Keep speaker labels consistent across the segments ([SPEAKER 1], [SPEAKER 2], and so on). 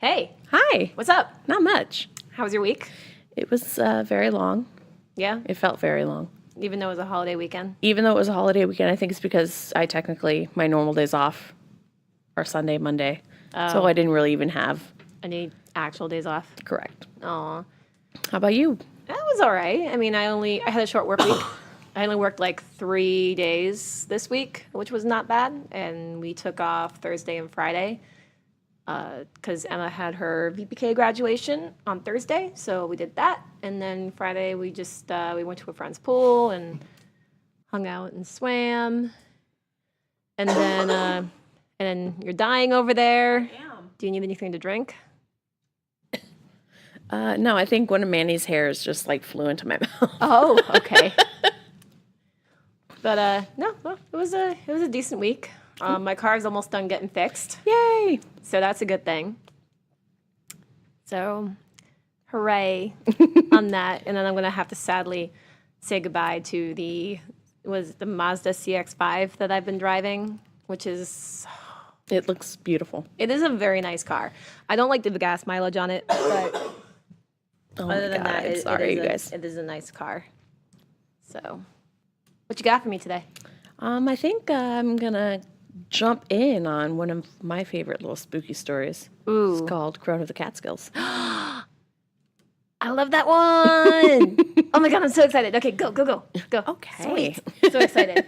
[SPEAKER 1] Hey,
[SPEAKER 2] Hi.
[SPEAKER 1] what's up?
[SPEAKER 2] Not much.
[SPEAKER 1] How was your week?
[SPEAKER 2] It was very long.
[SPEAKER 1] Yeah,
[SPEAKER 2] It felt very long.
[SPEAKER 1] even though it was a holiday weekend.
[SPEAKER 2] Even though it was a holiday weekend, I think it's because my normal days off are Sunday, Monday. So I didn't really even have.
[SPEAKER 1] I need actual days off.
[SPEAKER 2] Correct.
[SPEAKER 1] Aw.
[SPEAKER 2] How about you?
[SPEAKER 1] That was all right. I mean, I had a short work week. I only worked like 3 days this week, which was not bad. And we took off Thursday and Friday because Emma had her VPK graduation on Thursday. So we did that. And then Friday we just we went to a friend's pool and hung out and swam. And then you're dying over there.
[SPEAKER 2] I am.
[SPEAKER 1] Do you need anything to drink?
[SPEAKER 2] No, I think one of Manny's hairs just flew into my mouth.
[SPEAKER 1] Oh, okay. But no, well, it was a decent week. My car's almost done getting fixed,
[SPEAKER 2] Yay!
[SPEAKER 1] so that's a good thing. So, hooray on that! And then I'm gonna have to sadly say goodbye to the Mazda CX-5 that I've been driving, which is
[SPEAKER 2] It looks beautiful.
[SPEAKER 1] it is a very nice car. I don't like the gas mileage on it, but
[SPEAKER 2] Oh
[SPEAKER 1] other
[SPEAKER 2] my
[SPEAKER 1] than
[SPEAKER 2] God,
[SPEAKER 1] that,
[SPEAKER 2] I'm sorry, you guys.
[SPEAKER 1] it is a nice car. So, what you got for me today?
[SPEAKER 2] I think I'm gonna jump in on one of my favorite little spooky stories.
[SPEAKER 1] Ooh.
[SPEAKER 2] It's called Crone of the Catskills.
[SPEAKER 1] I love that one. Oh my God, I'm so excited. Okay, go.
[SPEAKER 2] Okay.
[SPEAKER 1] Sweet. So excited.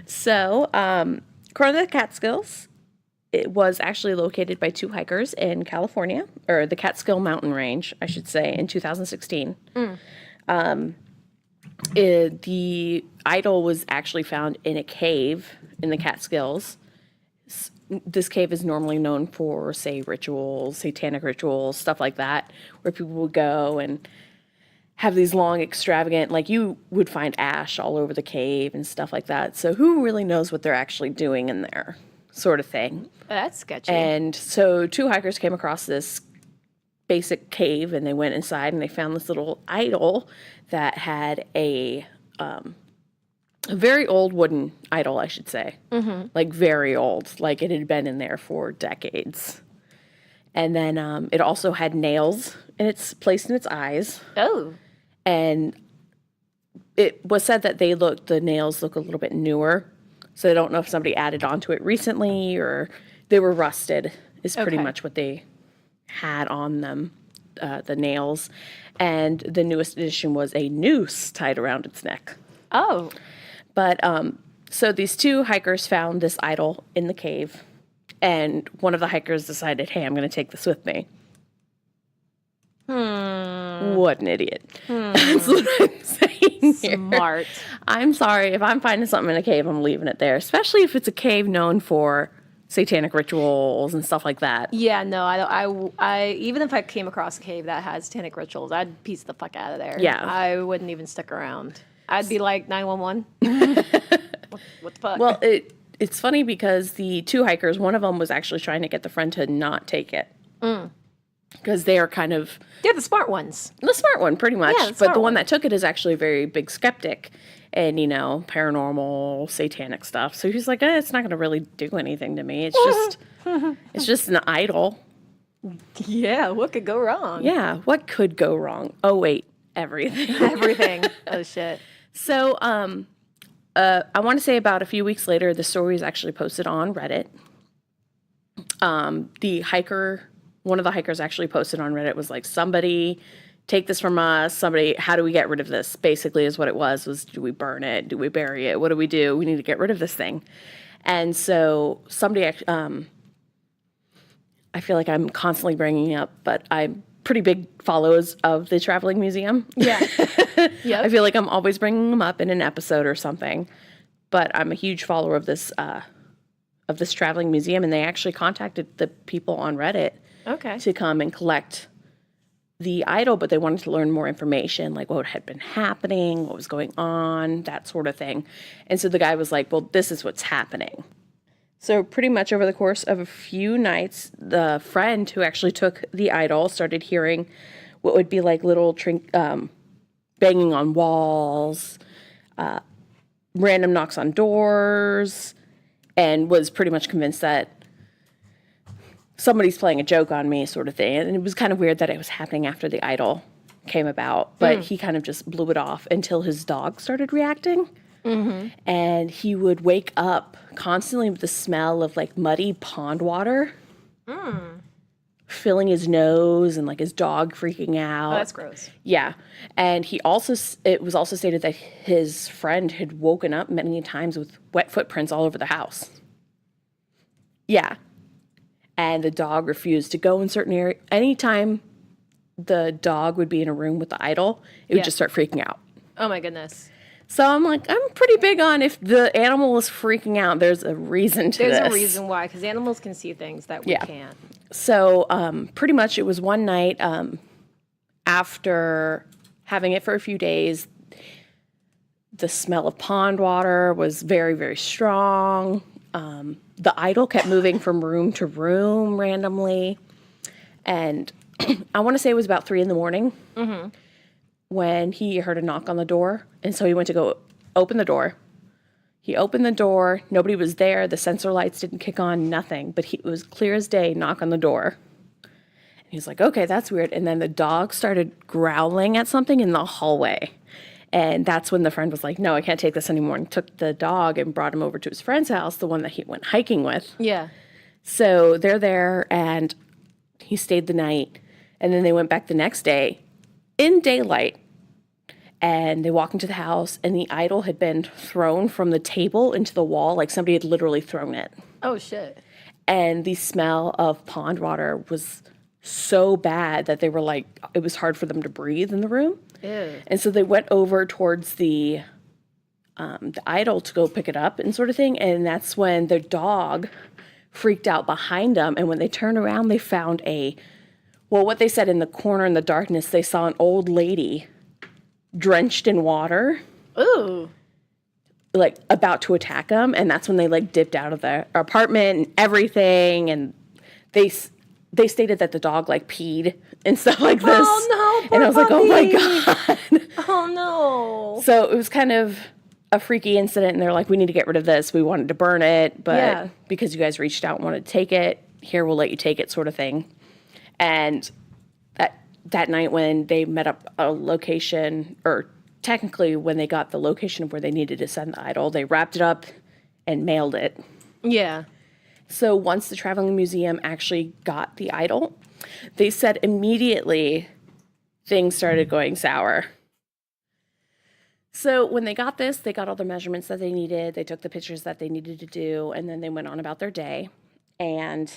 [SPEAKER 2] So, Crone of the Catskills, it was actually located by two hikers in California, or the Catskill Mountain Range, I should say, in 2016. The idol was actually found in a cave in the Catskills. This cave is normally known for, say, rituals, satanic rituals, stuff like that, where people would go and have these long, extravagant, you would find ash all over the cave and stuff like that. So who really knows what they're actually doing in there, sort of thing.
[SPEAKER 1] That's sketchy.
[SPEAKER 2] And so two hikers came across this basic cave, and they went inside and they found this little idol that had a very old wooden idol, I should say. Mm-hmm. Very old. It had been in there for decades. And then it also had nails placed in its eyes.
[SPEAKER 1] Oh.
[SPEAKER 2] And it was said that the nails look a little bit newer. So I don't know if somebody added onto it recently or they were rusted, is pretty
[SPEAKER 1] Okay.
[SPEAKER 2] much what they had on them, the nails. And the newest addition was a noose tied around its neck.
[SPEAKER 1] Oh.
[SPEAKER 2] But so these two hikers found this idol in the cave, and one of the hikers decided, hey, I'm going to take this with me. What an idiot. That's what I'm saying here.
[SPEAKER 1] Smart.
[SPEAKER 2] I'm sorry. If I'm finding something in a cave, I'm leaving it there, especially if it's a cave known for satanic rituals and stuff like that.
[SPEAKER 1] Yeah, no, I even if I came across a cave that has satanic rituals, I'd piece the fuck out of there.
[SPEAKER 2] Yeah.
[SPEAKER 1] I wouldn't even stick around. I'd be like 911. What the fuck?
[SPEAKER 2] Well, it's funny because the two hikers, one of them was actually trying to get the friend to not take it. Because they are kind of
[SPEAKER 1] they're the smart ones.
[SPEAKER 2] the smart one, pretty much.
[SPEAKER 1] Yeah, the
[SPEAKER 2] But
[SPEAKER 1] smart
[SPEAKER 2] the one
[SPEAKER 1] one.
[SPEAKER 2] that took it is actually a very big skeptic and, paranormal, satanic stuff. So he's like, it's not going to really do anything to me. It's just an idol.
[SPEAKER 1] Yeah, what could go wrong?
[SPEAKER 2] Yeah, what could go wrong? Oh, wait, everything.
[SPEAKER 1] Everything. Oh, shit.
[SPEAKER 2] So, I want to say about a few weeks later, the story was actually posted on Reddit. One of the hikers actually posted on Reddit was like, somebody take this from us. Somebody, how do we get rid of this? Basically is what it was do we burn it? Do we bury it? What do? We need to get rid of this thing. And so somebody, I feel like I'm constantly bringing up, but I'm pretty big followers of the Traveling Museum.
[SPEAKER 1] Yeah. Yep.
[SPEAKER 2] I feel like I'm always bringing them up in an episode or something, but I'm a huge follower of this Traveling Museum, and they actually contacted the people on Reddit
[SPEAKER 1] Okay.
[SPEAKER 2] to come and collect the idol, but they wanted to learn more information, like what had been happening, what was going on, that sort of thing. And so the guy was like, well, this is what's happening. So pretty much over the course of a few nights, the friend who actually took the idol started hearing what would be like little banging on walls, random knocks on doors, and was pretty much convinced that somebody's playing a joke on me sort of thing. And it was kind of weird that it was happening after the idol came about. But he kind of just blew it off until his dog started reacting. And he would wake up constantly with the smell of like muddy pond water filling his nose, and like his dog freaking out.
[SPEAKER 1] Oh, that's gross.
[SPEAKER 2] Yeah. And it was also stated that his friend had woken up many times with wet footprints all over the house. Yeah. And the dog refused to go in certain areas. Anytime the dog would be in a room with the idol, it would just start freaking out.
[SPEAKER 1] Oh my goodness.
[SPEAKER 2] So I'm like, I'm pretty big on if the animal is freaking out, there's a reason to this.
[SPEAKER 1] There's a reason why, because animals can see things that we can't.
[SPEAKER 2] So pretty much it was one night after having it for a few days, the smell of pond water was very, very strong. The idol kept moving from room to room randomly. And I want to say it was about 3 a.m. When he heard a knock on the door. And so he went to go open the door. He opened the door. Nobody was there. The sensor lights didn't kick on, nothing. But it was clear as day, knock on the door. And he's like, okay, that's weird. And then the dog started growling at something in the hallway. And that's when the friend was like, no, I can't take this anymore. And took the dog and brought him over to his friend's house, the one that he went hiking with.
[SPEAKER 1] Yeah.
[SPEAKER 2] So they're there, and he stayed the night. And then they went back the next day in daylight. And they walk into the house, and the idol had been thrown from the table into the wall, like somebody had literally thrown it.
[SPEAKER 1] Oh, shit.
[SPEAKER 2] And the smell of pond water was so bad that they were like, it was hard for them to breathe in the room.
[SPEAKER 1] Ew.
[SPEAKER 2] And so they went over towards the idol to go pick it up and sort of thing. And that's when the dog freaked out behind them. And when they turned around, they found what they said in the corner in the darkness, they saw an old lady drenched in water.
[SPEAKER 1] Ooh.
[SPEAKER 2] Like about to attack them. And that's when they like dipped out of their apartment and everything. And they stated that the dog like peed and stuff like this.
[SPEAKER 1] Oh no,
[SPEAKER 2] and I was like, oh my God.
[SPEAKER 1] Oh no.
[SPEAKER 2] So it was kind of a freaky incident. And they're like, we need to get rid of this. We wanted to burn it. But because you guys reached out and wanted to take it, here, we'll let you take it sort of thing. And that night when they met up a location, or technically when they got the location of where they needed to send the idol, they wrapped it up and mailed it.
[SPEAKER 1] Yeah.
[SPEAKER 2] So once the traveling museum actually got the idol, they said immediately things started going sour. So when they got this, they got all the measurements that they needed. They took the pictures that they needed to do, and then they went on about their day. And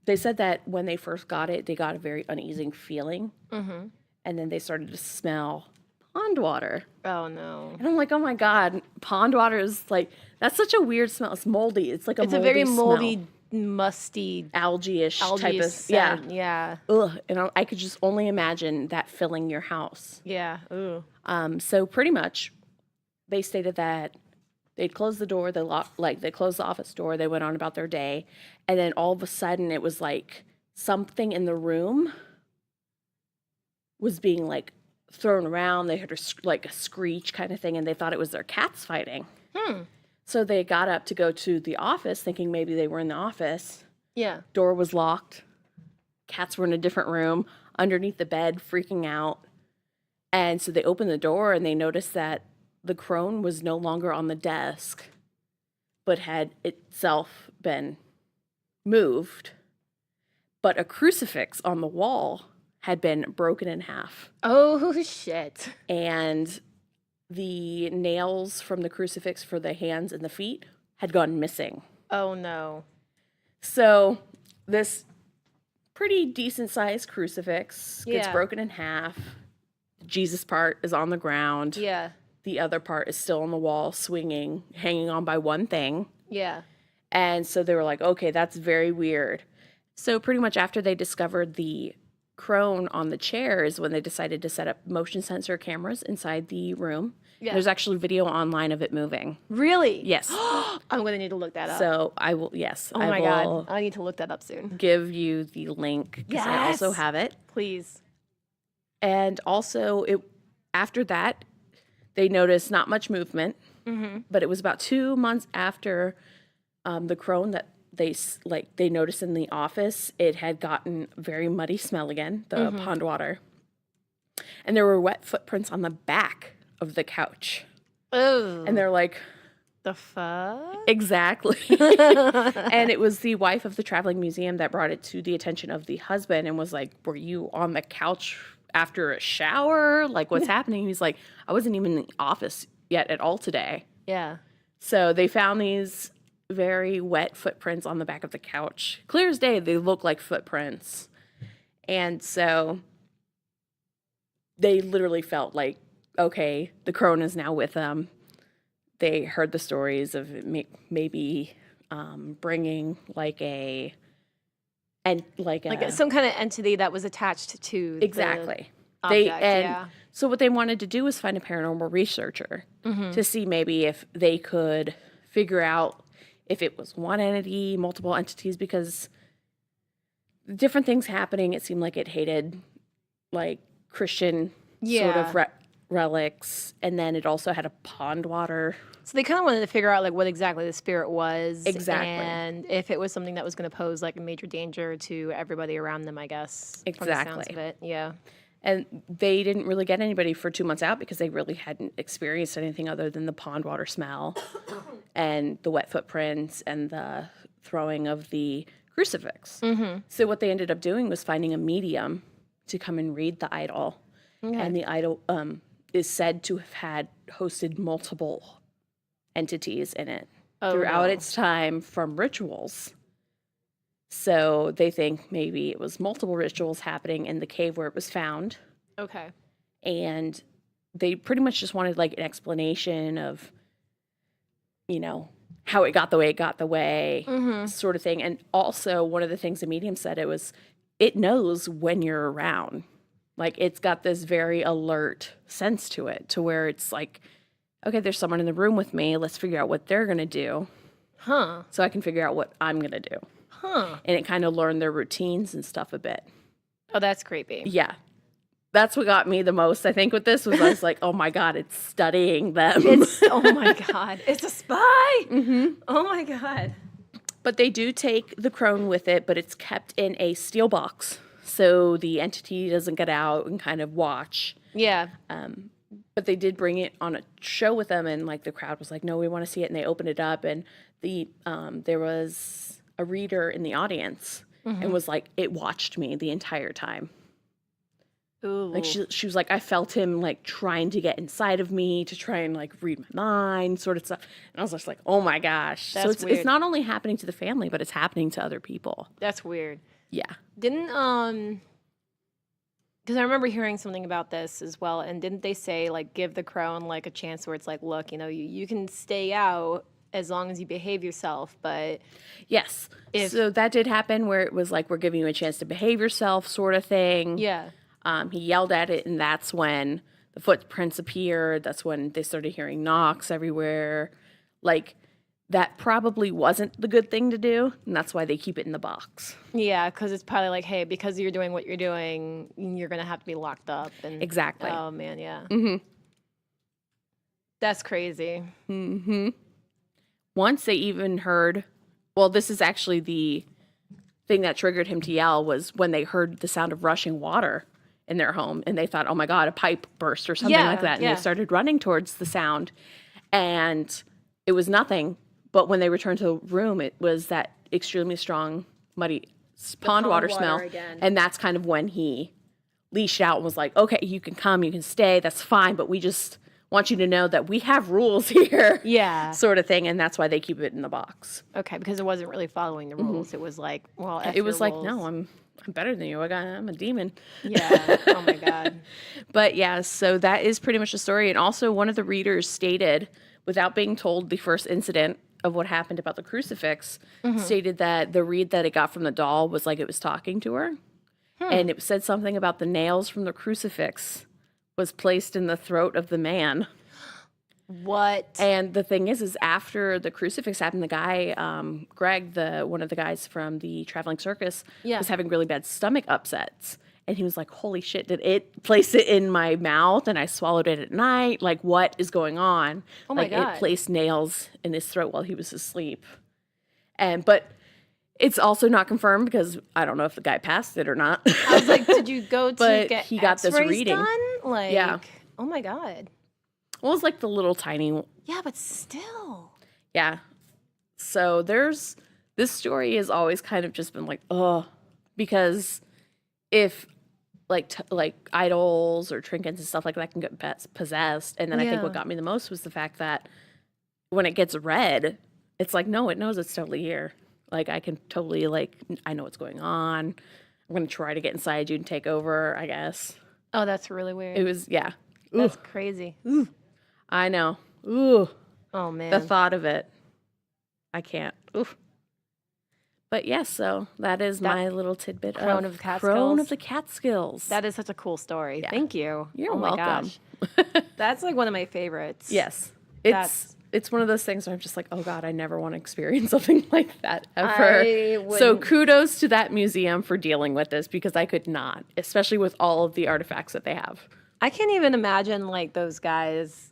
[SPEAKER 2] they said that when they first got it, they got a very uneasy feeling. And then they started to smell pond water.
[SPEAKER 1] Oh, no.
[SPEAKER 2] And I'm like, oh my God, pond water is like, that's such a weird smell. It's moldy. It's like
[SPEAKER 1] It's
[SPEAKER 2] moldy
[SPEAKER 1] a very
[SPEAKER 2] smell.
[SPEAKER 1] moldy, musty,
[SPEAKER 2] Algae-ish type of,
[SPEAKER 1] scent. Yeah.
[SPEAKER 2] Ugh. And I could just only imagine that filling your house.
[SPEAKER 1] Yeah. Ooh.
[SPEAKER 2] So pretty much they stated that they'd closed the door, they closed the office door, they went on about their day, and then all of a sudden it was like something in the room was being like thrown around. They heard a screech kind of thing, and they thought it was their cats fighting. So they got up to go to the office thinking maybe they were in the office.
[SPEAKER 1] Yeah.
[SPEAKER 2] Door was locked. Cats were in a different room underneath the bed freaking out. And so they opened the door and they noticed that the crone was no longer on the desk, but had itself been moved. But a crucifix on the wall had been broken in half.
[SPEAKER 1] Oh, shit.
[SPEAKER 2] And the nails from the crucifix for the hands and the feet had gone missing.
[SPEAKER 1] Oh, no.
[SPEAKER 2] So this pretty decent-sized crucifix gets
[SPEAKER 1] Yeah.
[SPEAKER 2] broken in half. The Jesus part is on the ground.
[SPEAKER 1] Yeah.
[SPEAKER 2] The other part is still on the wall, swinging, hanging on by one thing.
[SPEAKER 1] Yeah.
[SPEAKER 2] And so they were like, okay, that's very weird. So pretty much after they discovered the crone on the chairs, when they decided to set up motion sensor cameras inside the room.
[SPEAKER 1] Yeah.
[SPEAKER 2] There's actually video online of it moving.
[SPEAKER 1] Really?
[SPEAKER 2] Yes.
[SPEAKER 1] I'm going to need to look that up.
[SPEAKER 2] So I will, yes.
[SPEAKER 1] Oh
[SPEAKER 2] I
[SPEAKER 1] my
[SPEAKER 2] will
[SPEAKER 1] God. I need to look that up soon.
[SPEAKER 2] give you the link because I also
[SPEAKER 1] Yes.
[SPEAKER 2] have it.
[SPEAKER 1] Please.
[SPEAKER 2] And also, after that, they noticed not much movement, but it was about 2 months after the crone that they noticed in the office it had gotten very muddy smell again, the pond water. And there were wet footprints on the back of the couch.
[SPEAKER 1] Oh.
[SPEAKER 2] And they're like,
[SPEAKER 1] the fuck?
[SPEAKER 2] exactly. And it was the wife of the traveling museum that brought it to the attention of the husband and was like, were you on the couch after a shower? Like, what's happening? He's like, I wasn't even in the office yet at all today.
[SPEAKER 1] Yeah.
[SPEAKER 2] So they found these very wet footprints on the back of the couch. Clear as day, they look like footprints. And so they literally felt like, okay, the crone is now with them. They heard the stories of maybe bringing like
[SPEAKER 1] some kind of entity that was attached to
[SPEAKER 2] exactly.
[SPEAKER 1] The object,
[SPEAKER 2] So what they wanted to do was find a paranormal researcher to see maybe if they could figure out if it was one entity, multiple entities, because different things happening. It seemed like it hated like Christian sort of relics, and then it also had a pond water.
[SPEAKER 1] So they kind of wanted to figure out like what exactly the spirit was,
[SPEAKER 2] exactly,
[SPEAKER 1] and if it was something that was going to pose like a major danger to everybody around them. I guess
[SPEAKER 2] exactly.
[SPEAKER 1] From the sounds of it, yeah.
[SPEAKER 2] And they didn't really get anybody for 2 months out because they really hadn't experienced anything other than the pond water smell and the wet footprints and the throwing of the crucifix. So what they ended up doing was finding a medium to come and read the idol. Okay. And the idol is said to have had hosted multiple entities in it throughout its time from rituals. So they think maybe it was multiple rituals happening in the cave where it was found.
[SPEAKER 1] Okay.
[SPEAKER 2] And they pretty much just wanted like an explanation of, you know, how it got the way, sort of thing. And also one of the things the medium said, it knows when you're around. Like it's got this very alert sense to it, to where it's like, okay, there's someone in the room with me. Let's figure out what they're going to do. So I can figure out what I'm going to do. And it kind of learned their routines and stuff a bit.
[SPEAKER 1] Oh, that's creepy.
[SPEAKER 2] Yeah. That's what got me the most, I think, with this was I was like, oh my God, it's studying them.
[SPEAKER 1] Oh my God. It's a spy. Oh my God.
[SPEAKER 2] But they do take the crone with it, but it's kept in a steel box. So the entity doesn't get out and kind of watch.
[SPEAKER 1] Yeah.
[SPEAKER 2] But they did bring it on a show with them, and like the crowd was like, no, we want to see it. And they opened it up, and there was a reader in the audience and was like, it watched me the entire time.
[SPEAKER 1] Ooh.
[SPEAKER 2] Like she was like, I felt him like trying to get inside of me to try and like read my mind, sort of stuff. And I was just like, oh my gosh.
[SPEAKER 1] That's
[SPEAKER 2] so
[SPEAKER 1] weird.
[SPEAKER 2] it's not only happening to the family, but it's happening to other people.
[SPEAKER 1] That's weird.
[SPEAKER 2] Yeah.
[SPEAKER 1] Didn't because I remember hearing something about this as well, and didn't they say like give the crone like a chance where it's like, look, you know, you can stay out as long as you behave yourself, but
[SPEAKER 2] yes. So that did happen where it was like, we're giving you a chance to behave yourself, sort of thing.
[SPEAKER 1] Yeah.
[SPEAKER 2] He yelled at it, and that's when the footprints appeared. That's when they started hearing knocks everywhere. Like, that probably wasn't the good thing to do, and that's why they keep it in the box.
[SPEAKER 1] Yeah, because it's probably like, hey, because you're doing what you're doing, you're going to have to be locked up. And
[SPEAKER 2] exactly.
[SPEAKER 1] Oh, man, yeah. That's crazy.
[SPEAKER 2] Once they even heard, well, this is actually the thing that triggered him to yell, was when they heard the sound of rushing water in their home, and they thought, oh my God, a pipe burst or something like that. And they started running towards the sound, and it was nothing. But when they returned to the room, it was that extremely strong, muddy pond water smell.
[SPEAKER 1] Again.
[SPEAKER 2] And that's kind of when he leashed out and was like, okay, you can come, you can stay, that's fine, but we just want you to know that we have rules here.
[SPEAKER 1] Yeah.
[SPEAKER 2] Sort of thing. And that's why they keep it in the box.
[SPEAKER 1] Okay, because it wasn't really following the rules. It was like, well,
[SPEAKER 2] it was like, no, I'm better than you. I'm a demon.
[SPEAKER 1] Yeah. Oh my God.
[SPEAKER 2] But yeah, so that is pretty much the story. And also one of the readers stated, without being told the first incident of what happened about the crucifix, stated that the read that it got from the doll was like it was talking to her. And it said something about the nails from the crucifix was placed in the throat of the man.
[SPEAKER 1] What?
[SPEAKER 2] And the thing is after the crucifix happened, the guy, Greg, one of the guys from the traveling circus, was having really bad stomach upsets. And he was like, holy shit, did it place it in my mouth and I swallowed it at night? Like, what is going on?
[SPEAKER 1] Oh my God.
[SPEAKER 2] It placed nails in his throat while he was asleep. But It's also not confirmed because I don't know if the guy passed it or not.
[SPEAKER 1] I was like, did you go to
[SPEAKER 2] But
[SPEAKER 1] get
[SPEAKER 2] he got this
[SPEAKER 1] X-rays
[SPEAKER 2] reading.
[SPEAKER 1] done? Like,
[SPEAKER 2] Yeah.
[SPEAKER 1] oh my God.
[SPEAKER 2] Well, it's like the little tiny.
[SPEAKER 1] Yeah, but still.
[SPEAKER 2] Yeah. So this story has always kind of just been like, oh, because if like idols or trinkets and stuff like that can get possessed, and then I think what
[SPEAKER 1] Yeah.
[SPEAKER 2] got me the most was the fact that when it gets read, it's like, no, it knows it's totally here. Like I can totally I know what's going on. I'm gonna try to get inside you and take over, I guess.
[SPEAKER 1] Oh, that's really weird.
[SPEAKER 2] It was, yeah.
[SPEAKER 1] That's crazy.
[SPEAKER 2] I know. Ooh.
[SPEAKER 1] Oh man.
[SPEAKER 2] The thought of it. I can't. Oof. But yes, so that is my little tidbit
[SPEAKER 1] Crone
[SPEAKER 2] of
[SPEAKER 1] of the Catskills.
[SPEAKER 2] Crone of the Catskills.
[SPEAKER 1] That is such a cool story. Thank you.
[SPEAKER 2] You're
[SPEAKER 1] oh my
[SPEAKER 2] welcome.
[SPEAKER 1] gosh. That's like one of my favorites.
[SPEAKER 2] Yes.
[SPEAKER 1] That's-
[SPEAKER 2] It's one of those things where I'm just like, oh God, I never want to experience something like that
[SPEAKER 1] I
[SPEAKER 2] ever. So
[SPEAKER 1] wouldn't-
[SPEAKER 2] kudos to that museum for dealing with this because I could not, especially with all of the artifacts that they have.
[SPEAKER 1] I can't even imagine like those guys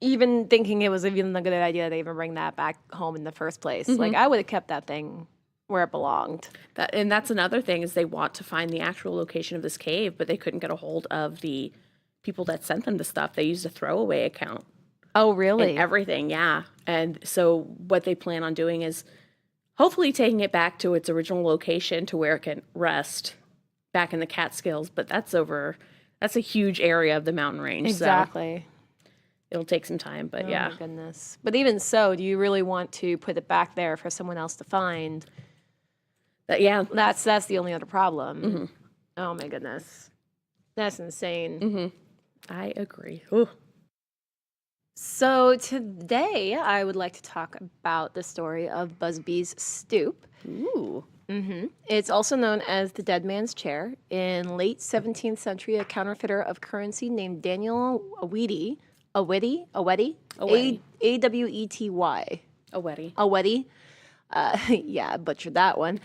[SPEAKER 1] even thinking it was even a good idea to even bring that back home in the first place. Like I would have kept that thing where it belonged.
[SPEAKER 2] And that's another thing is they want to find the actual location of this cave, but they couldn't get a hold of the people that sent them the stuff. They used a throwaway account.
[SPEAKER 1] Oh, really?
[SPEAKER 2] And everything, yeah. And so what they plan on doing is hopefully taking it back to its original location to where it can rest back in the Catskills. But that's a huge area of the mountain range.
[SPEAKER 1] Exactly.
[SPEAKER 2] So it'll take some time, but yeah.
[SPEAKER 1] Oh my goodness. But even so, do you really want to put it back there for someone else to find?
[SPEAKER 2] Yeah.
[SPEAKER 1] That's the only other problem. Oh my goodness. That's insane.
[SPEAKER 2] I agree. Ooh.
[SPEAKER 1] So today I would like to talk about the story of Busby's Stoop.
[SPEAKER 2] Ooh.
[SPEAKER 1] It's also known as the Dead Man's Chair. In late 17th century, a counterfeiter of currency named Daniel Awety, A-W-E-T-Y,
[SPEAKER 2] Awety.
[SPEAKER 1] yeah, I butchered that one,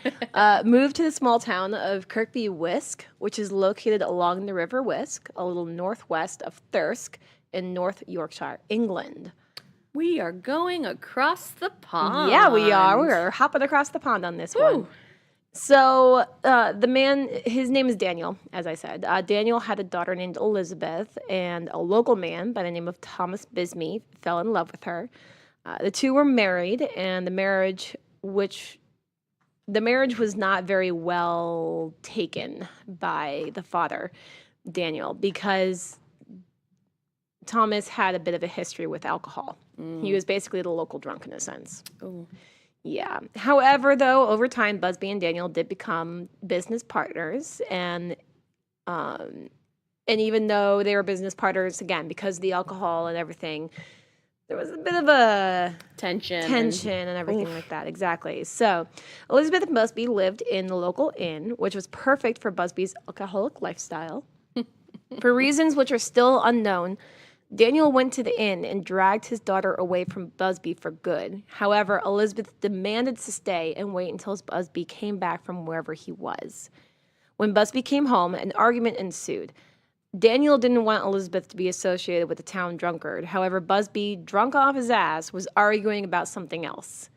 [SPEAKER 1] moved to the small town of Kirkby Wiske, which is located along the River Wiske, a little northwest of Thirsk in North Yorkshire, England.
[SPEAKER 2] We are going across the pond.
[SPEAKER 1] Yeah, we are. We're hopping across the pond on this one. So the man, his name is Daniel, as I said. Daniel had a daughter named Elizabeth, and a local man by the name of Thomas Busby fell in love with her. The two were married, and the marriage was not very well taken by the father, Daniel, because Thomas had a bit of a history with alcohol. He was basically the local drunk in a sense.
[SPEAKER 2] Ooh.
[SPEAKER 1] Yeah. However, though, over time, Busby and Daniel did become business partners, and even though they were business partners, again, because of the alcohol and everything, there was a bit of a
[SPEAKER 2] Tension
[SPEAKER 1] and everything like that. Exactly. So Elizabeth and Busby lived in the local inn, which was perfect for Busby's alcoholic lifestyle. For reasons which are still unknown, Daniel went to the inn and dragged his daughter away from Busby for good. However, Elizabeth demanded to stay and wait until Busby came back from wherever he was. When Busby came home, an argument ensued. Daniel didn't want Elizabeth to be associated with the town drunkard. However, Busby, drunk off his ass, was arguing about something else.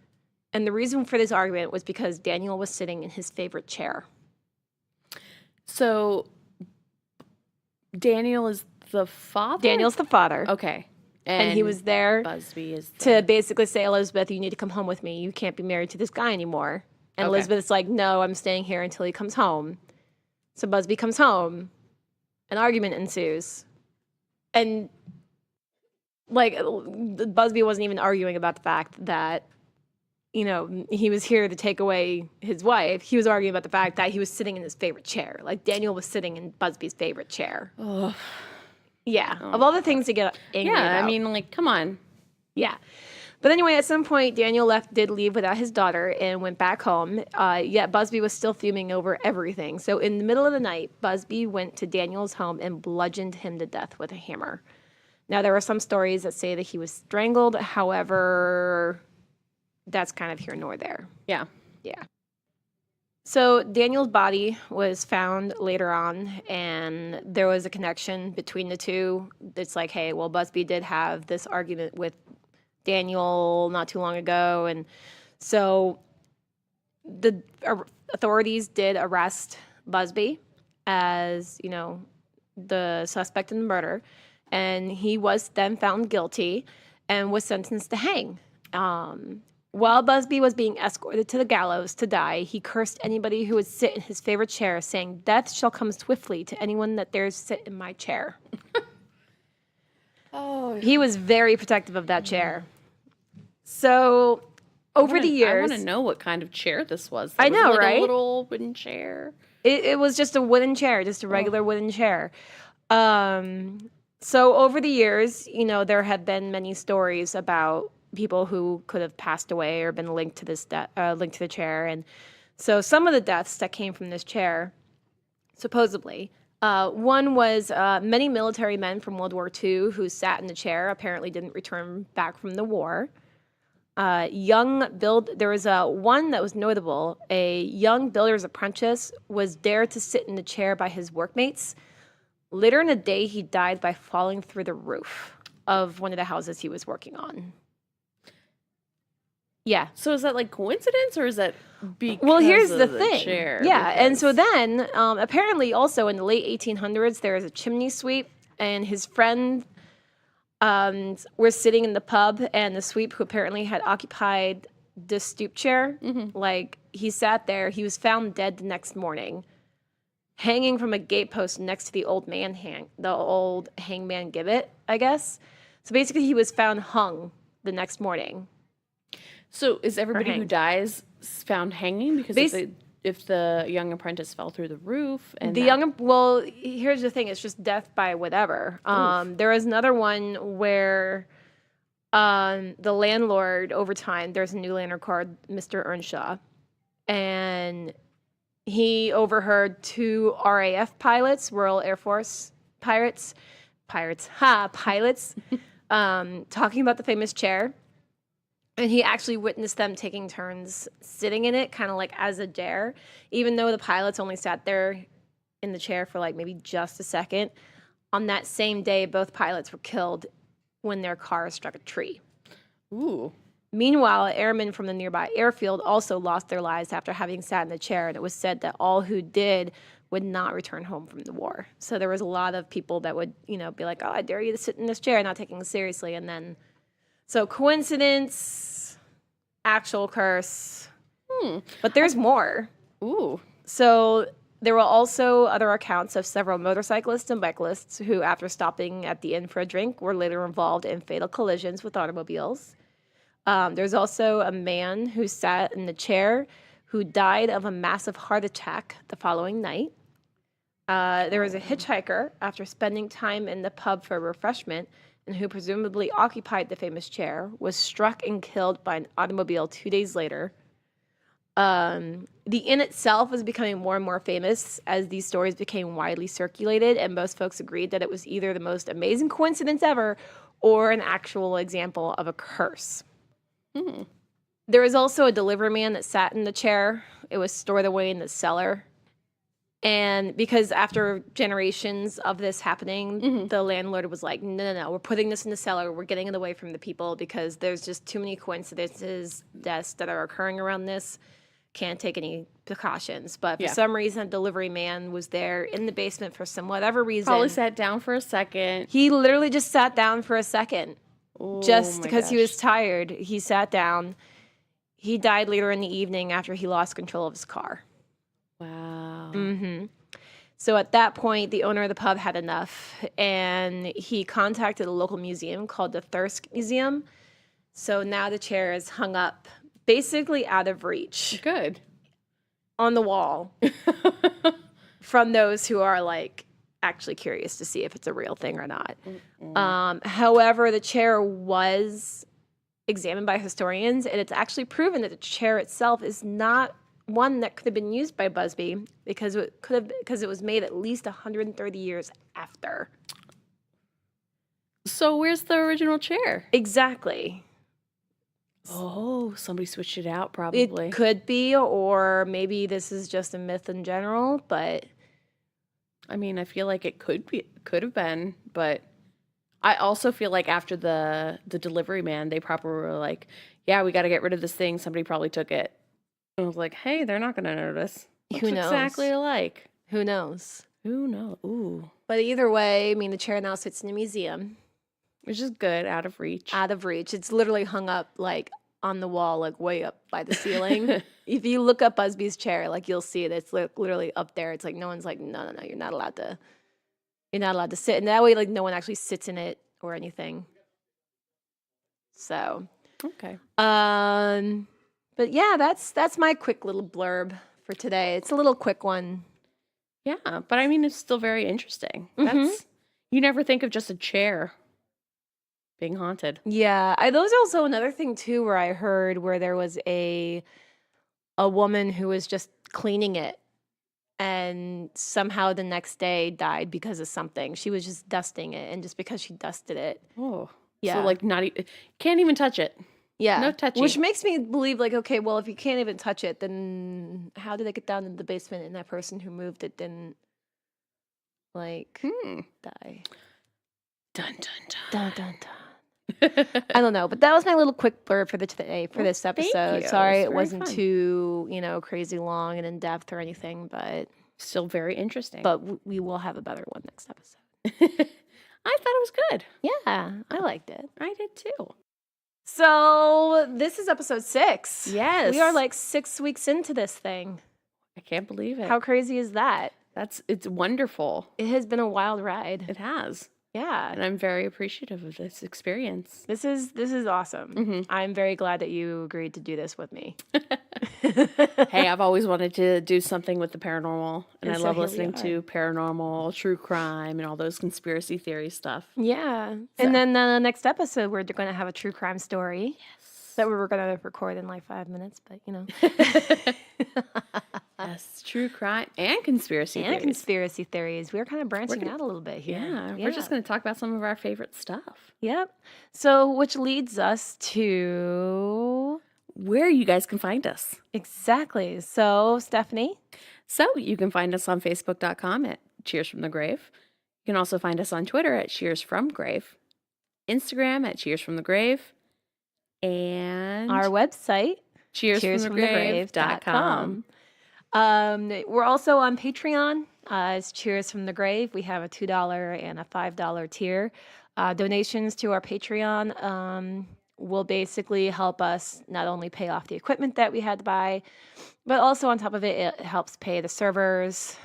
[SPEAKER 1] And the reason for this argument was because Daniel was sitting in his favorite chair.
[SPEAKER 2] So Daniel is the father?
[SPEAKER 1] Daniel's the father.
[SPEAKER 2] Okay.
[SPEAKER 1] And he was there
[SPEAKER 2] Busby is
[SPEAKER 1] to basically say, Elizabeth, you need to come home with me. You can't be married to this guy anymore. And
[SPEAKER 2] Okay.
[SPEAKER 1] Elizabeth's like, no, I'm staying here until he comes home. So Busby comes home. An argument ensues. And, like, Busby wasn't even arguing about the fact that, you know, he was here to take away his wife. He was arguing about the fact that he was sitting in his favorite chair. Like, Daniel was sitting in Busby's favorite chair.
[SPEAKER 2] Oh.
[SPEAKER 1] Yeah. Of all the things to get angry about.
[SPEAKER 2] Yeah, I mean, like, come on.
[SPEAKER 1] Yeah. But anyway, at some point, Daniel did leave without his daughter and went back home. Yet Busby was still fuming over everything. So in the middle of the night, Busby went to Daniel's home and bludgeoned him to death with a hammer. Now, there are some stories that say that he was strangled. However, that's kind of here nor there.
[SPEAKER 2] Yeah.
[SPEAKER 1] Yeah. So Daniel's body was found later on, and there was a connection between the two. It's like, hey, well, Busby did have this argument with Daniel not too long ago, and so the authorities did arrest Busby as, the suspect in the murder, and he was then found guilty and was sentenced to hang. While Busby was being escorted to the gallows to die, he cursed anybody who would sit in his favorite chair, saying, "Death shall come swiftly to anyone that dares sit in my chair."
[SPEAKER 2] Oh,
[SPEAKER 1] He was very protective of that chair. So, over the years...
[SPEAKER 2] I want to know what kind of chair this was.
[SPEAKER 1] I know,
[SPEAKER 2] was it like
[SPEAKER 1] right?
[SPEAKER 2] a little wooden chair?
[SPEAKER 1] It was just a wooden chair, just a regular wooden chair. So over the years, there have been many stories about people who could have passed away or been linked to this linked to the chair. And so some of the deaths that came from this chair, supposedly, one was many military men from World War II who sat in the chair, apparently didn't return back from the war. There was one that was notable. A young builder's apprentice was dared to sit in the chair by his workmates. Later in the day, he died by falling through the roof of one of the houses he was working on. Yeah.
[SPEAKER 2] So is that like coincidence, or is that because
[SPEAKER 1] Well, here's
[SPEAKER 2] of
[SPEAKER 1] the
[SPEAKER 2] the
[SPEAKER 1] thing.
[SPEAKER 2] chair?
[SPEAKER 1] Yeah, and so
[SPEAKER 2] Because-
[SPEAKER 1] then, apparently also in the late 1800s, there was a chimney sweep, and his friend were sitting in the pub, and the sweep, who apparently had occupied the stoop chair, like, he sat there. He was found dead the next morning, hanging from a gatepost next to the old hangman gibbet, I guess. So basically, he was found hung the next morning.
[SPEAKER 2] So is everybody who
[SPEAKER 1] hanged.
[SPEAKER 2] dies found hanging because if the young apprentice fell through the roof and
[SPEAKER 1] Well, here's the thing: it's just death by whatever. There was another one where the landlord, over time, there's a new landlord called Mr. Earnshaw, and he overheard two RAF pilots, Royal Air Force pilots, talking about the famous chair. And he actually witnessed them taking turns sitting in it, kind of like as a dare, even though the pilots only sat there in the chair for like maybe just a second. On that same day, both pilots were killed when their car struck a tree.
[SPEAKER 2] Ooh.
[SPEAKER 1] Meanwhile, airmen from the nearby airfield also lost their lives after having sat in the chair, and it was said that all who did would not return home from the war. So there was a lot of people that would, be like, "Oh, I dare you to sit in this chair," not taking it seriously, and then... So coincidence, actual curse, but there's more.
[SPEAKER 2] Ooh.
[SPEAKER 1] So there were also other accounts of several motorcyclists and bicyclists who, after stopping at the inn for a drink, were later involved in fatal collisions with automobiles. There's also a man who sat in the chair who died of a massive heart attack the following night. There was a hitchhiker, after spending time in the pub for refreshment, and who presumably occupied the famous chair, was struck and killed by an automobile 2 days later. The inn itself was becoming more and more famous as these stories became widely circulated, and most folks agreed that it was either the most amazing coincidence ever or an actual example of a curse. There was also a delivery man that sat in the chair. It was stored away in the cellar. And because after generations of this happening, the landlord was like, no, we're putting this in the cellar. We're getting it away from the people because there's just too many coincidences, deaths that are occurring around this. Can't take any precautions. But for some reason, a delivery man was there in the basement for whatever reason.
[SPEAKER 2] Probably sat down for a second.
[SPEAKER 1] He literally just sat down for a second.
[SPEAKER 2] Oh,
[SPEAKER 1] Just
[SPEAKER 2] my
[SPEAKER 1] because he
[SPEAKER 2] gosh.
[SPEAKER 1] was tired. He sat down. He died later in the evening after he lost control of his car.
[SPEAKER 2] Wow.
[SPEAKER 1] So at that point, the owner of the pub had enough, and he contacted a local museum called the Thirsk Museum. So now the chair is hung up basically out of reach
[SPEAKER 2] Good.
[SPEAKER 1] on the wall from those who are like actually curious to see if it's a real thing or not. However, the chair was examined by historians, and it's actually proven that the chair itself is not one that could have been used by Busby because it was made at least 130 years after.
[SPEAKER 2] So where's the original chair?
[SPEAKER 1] Exactly.
[SPEAKER 2] Oh, somebody switched it out probably.
[SPEAKER 1] It could be, or maybe this is just a myth in general, but
[SPEAKER 2] I mean, I feel like it could have been, but I also feel like after the delivery man, they probably were like, yeah, we got to get rid of this thing. Somebody probably took it. I was like, hey, they're not going to notice. Looks
[SPEAKER 1] Who knows?
[SPEAKER 2] exactly alike.
[SPEAKER 1] Who knows?
[SPEAKER 2] Who knows? Ooh.
[SPEAKER 1] But either way, I mean, the chair now sits in a museum,
[SPEAKER 2] Which is good, out of reach.
[SPEAKER 1] out of reach. It's literally hung up like on the wall, like way up by the ceiling. If you look up Busby's chair, like you'll see it. It's literally up there. It's like no one's like, no, you're not allowed to. You're not allowed to sit, and that way, like no one actually sits in it or anything. So,
[SPEAKER 2] Okay.
[SPEAKER 1] but yeah, that's my quick little blurb for today. It's a little quick one.
[SPEAKER 2] Yeah, but I mean, it's still very interesting.
[SPEAKER 1] Mhm.
[SPEAKER 2] You never think of just a chair being haunted.
[SPEAKER 1] Yeah, there was also another thing too where I heard where there was a woman who was just cleaning it and somehow the next day died because of something. She was just dusting it, and just because she dusted it.
[SPEAKER 2] Oh.
[SPEAKER 1] Yeah.
[SPEAKER 2] So, like, can't even touch it.
[SPEAKER 1] Yeah.
[SPEAKER 2] No touching.
[SPEAKER 1] Which makes me believe, like, okay, well, if you can't even touch it, then how did it get down in the basement and that person who moved it didn't, like, die?
[SPEAKER 2] Dun, dun, dun.
[SPEAKER 1] Dun, dun, dun. I don't know, but that was my little quick blurb for this episode.
[SPEAKER 2] you.
[SPEAKER 1] Sorry,
[SPEAKER 2] It was
[SPEAKER 1] it
[SPEAKER 2] very
[SPEAKER 1] wasn't
[SPEAKER 2] fun.
[SPEAKER 1] too, crazy long and in depth or anything, but
[SPEAKER 2] Still very interesting.
[SPEAKER 1] we will have a better one next episode.
[SPEAKER 2] I thought it was good.
[SPEAKER 1] Yeah, I liked it.
[SPEAKER 2] I did too.
[SPEAKER 1] So this is episode 6.
[SPEAKER 2] Yes.
[SPEAKER 1] We are like 6 weeks into this thing.
[SPEAKER 2] I can't believe it.
[SPEAKER 1] How crazy is that?
[SPEAKER 2] It's wonderful.
[SPEAKER 1] It has been a wild ride.
[SPEAKER 2] It has.
[SPEAKER 1] Yeah.
[SPEAKER 2] And I'm very appreciative of this experience.
[SPEAKER 1] This is awesome. I'm very glad that you agreed to do this with me.
[SPEAKER 2] Hey, I've always wanted to do something with the paranormal, and I
[SPEAKER 1] so
[SPEAKER 2] love
[SPEAKER 1] here we
[SPEAKER 2] listening
[SPEAKER 1] are.
[SPEAKER 2] to paranormal, true crime, and all those conspiracy theory stuff.
[SPEAKER 1] Yeah. And then the next episode, we're going to have a true crime story. Yes. That we were going to record in like 5 minutes, but
[SPEAKER 2] Yes, true crime and conspiracy
[SPEAKER 1] and
[SPEAKER 2] theories.
[SPEAKER 1] conspiracy theories. We're kind of branching out a little bit here.
[SPEAKER 2] Yeah, we're just going to talk about some of our favorite stuff.
[SPEAKER 1] Yep. So, which leads us to
[SPEAKER 2] where you guys can find us.
[SPEAKER 1] Exactly. So, Stephanie.
[SPEAKER 2] So, you can find us on Facebook.com at Cheers from the Grave. You can also find us on Twitter at Cheers from Grave, Instagram at Cheers from the Grave, and
[SPEAKER 1] our website,
[SPEAKER 2] cheersfromthegrave.com.
[SPEAKER 1] We're also on Patreon. It's Cheers from the Grave. We have a $2 and a $5 tier. Donations to our Patreon will basically help us not only pay off the equipment that we had to buy, but also on top of it, it helps pay the servers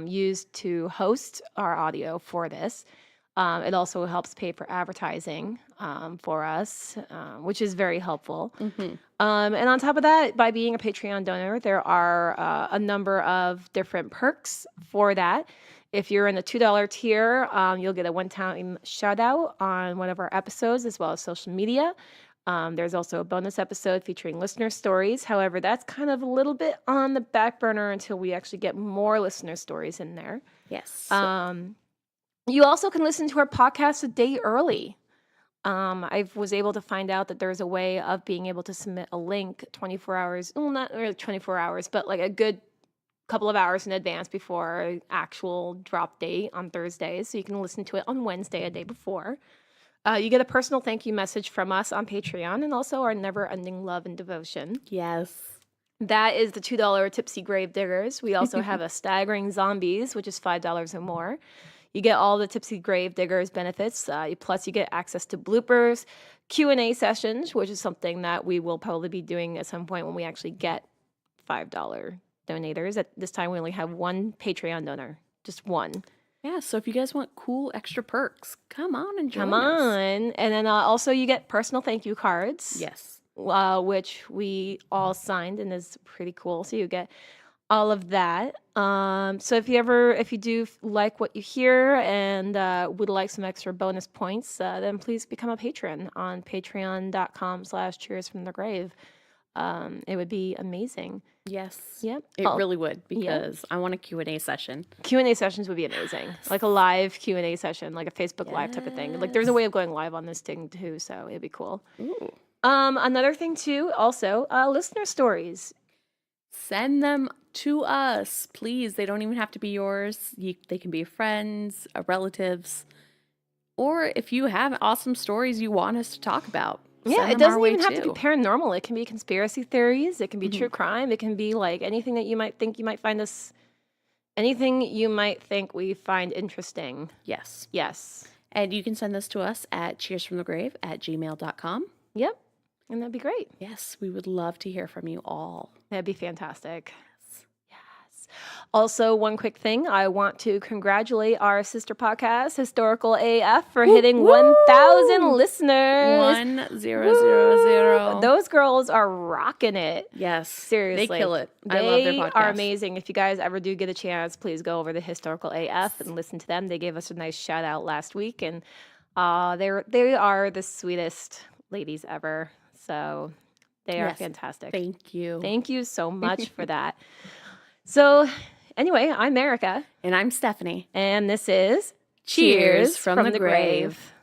[SPEAKER 1] used to host our audio for this. It also helps pay for advertising for us, which is very helpful. And on top of that, by being a Patreon donor, there are a number of different perks for that. If you're in the $2 tier, you'll get a one-time shout out on one of our episodes, as well as social media. There's also a bonus episode featuring listener stories. However, that's kind of a little bit on the back burner until we actually get more listener stories in there.
[SPEAKER 2] Yes.
[SPEAKER 1] You also can listen to our podcast a day early. I was able to find out that there's a way of being able to submit a link 24 hours, well, not really 24 hours, but like a good couple of hours in advance before actual drop date on Thursdays. So you can listen to it on Wednesday, a day before. You get a personal thank you message from us on Patreon, and also our never-ending love and devotion.
[SPEAKER 2] Yes.
[SPEAKER 1] That is the $2 Tipsy Grave Diggers. We also have a Staggering Zombies, which is $5 or more. You get all the Tipsy Grave Diggers benefits. Plus, you get access to bloopers, Q&A sessions, which is something that we will probably be doing at some point when we actually get $5 donators. At this time, we only have one Patreon donor, just one.
[SPEAKER 2] Yeah, so if you guys want cool extra perks, come on and join us.
[SPEAKER 1] Come on. And then also you get personal thank you cards.
[SPEAKER 2] Yes.
[SPEAKER 1] Which we all signed and is pretty cool. So you get all of that. So if you do like what you hear and would like some extra bonus points, then please become a patron on patreon.com/cheersfromthegrave. It would be amazing.
[SPEAKER 2] Yes.
[SPEAKER 1] Yep.
[SPEAKER 2] It really would, because I want a Q&A ssession.
[SPEAKER 1] Q&A sessions would be amazing. Like a live Q&A session, like a Facebook Live type of thing. Like there's a way of going live on this thing too, so it'd be cool.
[SPEAKER 2] Ooh.
[SPEAKER 1] Another thing too, also, listener stories.
[SPEAKER 2] Send them to us, please. They don't even have to be yours. They can be friends, relatives, or if you have awesome stories you want us to talk about,
[SPEAKER 1] Yeah,
[SPEAKER 2] send
[SPEAKER 1] it
[SPEAKER 2] them our
[SPEAKER 1] doesn't
[SPEAKER 2] way
[SPEAKER 1] even have to be
[SPEAKER 2] too.
[SPEAKER 1] paranormal. It can be conspiracy theories. It can be true crime. It can be like anything that you might think you might find us, anything you might think we find interesting.
[SPEAKER 2] Yes.
[SPEAKER 1] Yes.
[SPEAKER 2] And you can send this to us at cheersfromthegrave@gmail.com.
[SPEAKER 1] Yep. And that'd be great.
[SPEAKER 2] Yes, we would love to hear from you all.
[SPEAKER 1] That'd be fantastic. Yes. Also, one quick thing. I want to congratulate our sister podcast, Historical AF, for hitting 1,000 listeners.
[SPEAKER 2] 1000.
[SPEAKER 1] Those girls are rocking it.
[SPEAKER 2] Yes.
[SPEAKER 1] Seriously.
[SPEAKER 2] They kill it. I love their
[SPEAKER 1] They
[SPEAKER 2] podcast.
[SPEAKER 1] are amazing. If you guys ever do get a chance, please go over to Historical AF and listen to them. They gave us a nice shout out last week, and they are the sweetest ladies ever. So they are
[SPEAKER 2] Yes.
[SPEAKER 1] fantastic.
[SPEAKER 2] Thank you.
[SPEAKER 1] Thank you so much for that. So anyway, I'm Erica,
[SPEAKER 2] And I'm Stephanie.
[SPEAKER 1] and this is
[SPEAKER 2] Cheers from the grave.